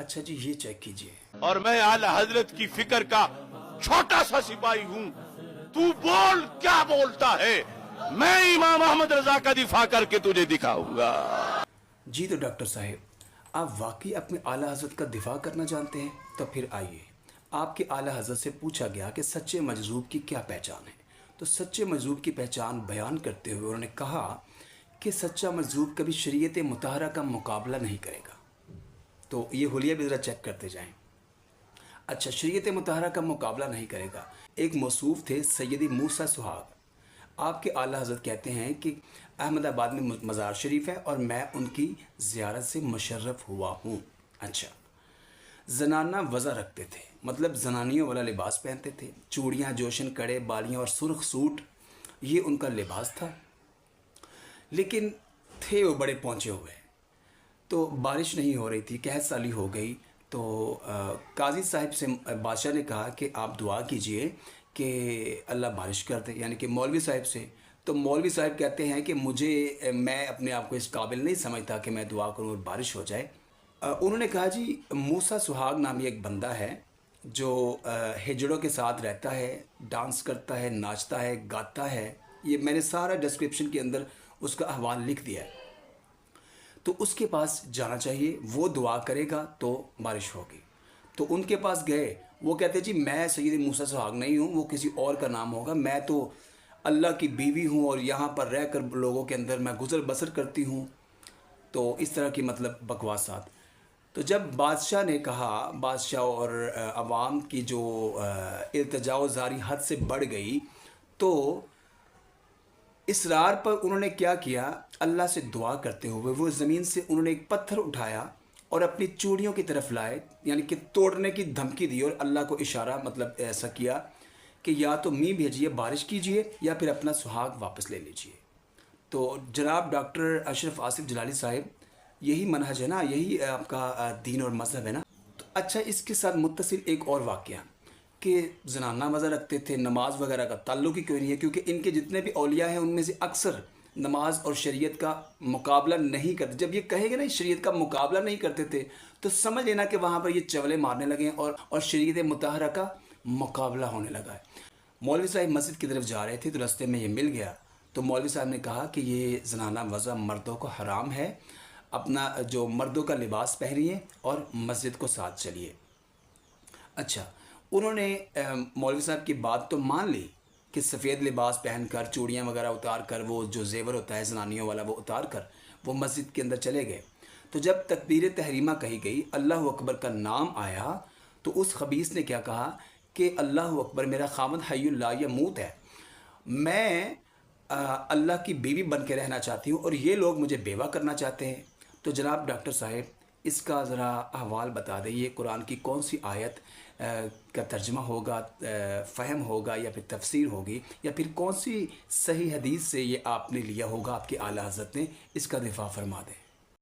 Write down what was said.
اچھا جی یہ چیک کیجئے. اور میں اعلی حضرت کی فکر کا چھوٹا سا سپاہی ہوں. تو بول کیا بولتا ہے، میں امام احمد رضا کا دفاع کر کے تجھے دکھاؤں گا. جی تو ڈاکٹر صاحب آپ واقعی اپنے اعلیٰ حضرت کا دفاع کرنا جانتے ہیں؟ تو پھر آئیے. آپ کے اعلیٰ حضرت سے پوچھا گیا کہ سچے مجذوب کی کیا پہچان ہے. تو سچے مجذوب کی پہچان بیان کرتے ہوئے انہوں نے کہا کہ سچا مجذوب کبھی شریعت مطہرہ کا مقابلہ نہیں کرے گا. تو یہ حلیہ بھی ذرا چیک کرتے جائیں. اچھا شریعت مطہرہ کا مقابلہ نہیں کرے گا. ایک موصوف تھے سیدی موسیٰ سہاگ. آپ کے اعلیٰ حضرت کہتے ہیں کہ احمد آباد میں مزار شریف ہے اور میں ان کی زیارت سے مشرف ہوا ہوں. اچھا زنانہ وضع رکھتے تھے، مطلب زنانیوں والا لباس پہنتے تھے، چوڑیاں، جوشن، کڑے، بالیاں اور سرخ سوٹ، یہ ان کا لباس تھا. لیکن تھے وہ بڑے پہنچے ہوئے. تو بارش نہیں ہو رہی تھی، قحط سالی ہو گئی. تو قاضی صاحب سے بادشاہ نے کہا کہ آپ دعا کیجئے کہ اللہ بارش کر دے، یعنی کہ مولوی صاحب سے. تو مولوی صاحب کہتے ہیں کہ میں اپنے آپ کو اس قابل نہیں سمجھتا کہ میں دعا کروں اور بارش ہو جائے. انہوں نے کہا جی موسیٰ سہاگ نامی ایک بندہ ہے جو ہجڑوں کے ساتھ رہتا ہے، ڈانس کرتا ہے، ناچتا ہے، گاتا ہے. یہ میں نے سارا ڈسکرپشن کے اندر اس کا احوال لکھ دیا ہے. تو اس کے پاس جانا چاہیے، وہ دعا کرے گا تو بارش ہوگی. تو ان کے پاس گئے. وہ کہتے جی میں سید موسیٰ سہاگ نہیں ہوں، وہ کسی اور کا نام ہوگا، میں تو اللہ کی بیوی ہوں اور یہاں پر رہ کر لوگوں کے اندر میں گزر بسر کرتی ہوں. تو اس طرح کی مطلب بکواسات. تو جب بادشاہ نے کہا، بادشاہ اور عوام کی جو التجا و زاری حد سے بڑھ گئی، تو اصرار پر انہوں نے کیا کیا، اللہ سے دعا کرتے ہوئے وہ زمین سے انہوں نے ایک پتھر اٹھایا اور اپنی چوڑیوں کی طرف لائے، یعنی کہ توڑنے کی دھمکی دی اور اللہ کو اشارہ مطلب ایسا کیا کہ یا تو می بھیجیے، بارش کیجیے، یا پھر اپنا سہاگ واپس لے لیجیے. تو جناب ڈاکٹر اشرف آصف جلالی صاحب یہی منہج ہے نا، یہی آپ کا دین اور مذہب ہے نا. تو اچھا اس کے ساتھ متصل ایک اور واقعہ کہ زنانہ وضع رکھتے تھے، نماز وغیرہ کا تعلق ہی کیوں نہیں ہے، کیونکہ ان کے جتنے بھی اولیاء ہیں ان میں سے اکثر نماز اور شریعت کا مقابلہ نہیں کرتے. جب یہ کہے گا نا شریعت کا مقابلہ نہیں کرتے تھے تو سمجھ لینا کہ وہاں پر یہ چولے مارنے لگے ہیں اور شریعت مطہرہ کا مقابلہ ہونے لگا ہے. مولوی صاحب مسجد کی طرف جا رہے تھے تو راستے میں یہ مل گیا. تو مولوی صاحب نے کہا کہ یہ زنانہ وضع مردوں کو حرام ہے، اپنا جو مردوں کا لباس پہنیے اور مسجد کو ساتھ چلیے. اچھا انہوں نے مولوی صاحب کی بات تو مان لی کہ سفید لباس پہن کر، چوڑیاں وغیرہ اتار کر، وہ جو زیور ہوتا ہے زنانیوں والا وہ اتار کر وہ مسجد کے اندر چلے گئے. تو جب تکبیر تحریمہ کہی گئی، اللہ اکبر کا نام آیا، تو اس خبیث نے کیا کہا کہ اللہ اکبر، میرا خاوند حی لا یموت ہے، میں اللہ کی بیوی بن کے رہنا چاہتی ہوں اور یہ لوگ مجھے بیوہ کرنا چاہتے ہیں. تو جناب ڈاکٹر صاحب اس کا ذرا احوال بتا دیں، یہ قرآن کی کون سی آیت کا ترجمہ ہوگا، فہم ہوگا، یا پھر تفسیر ہوگی، یا پھر کون سی صحیح حدیث سے یہ آپ نے لیا ہوگا، آپ کے اعلیٰ حضرت نے، اس کا دفاع فرما دیں.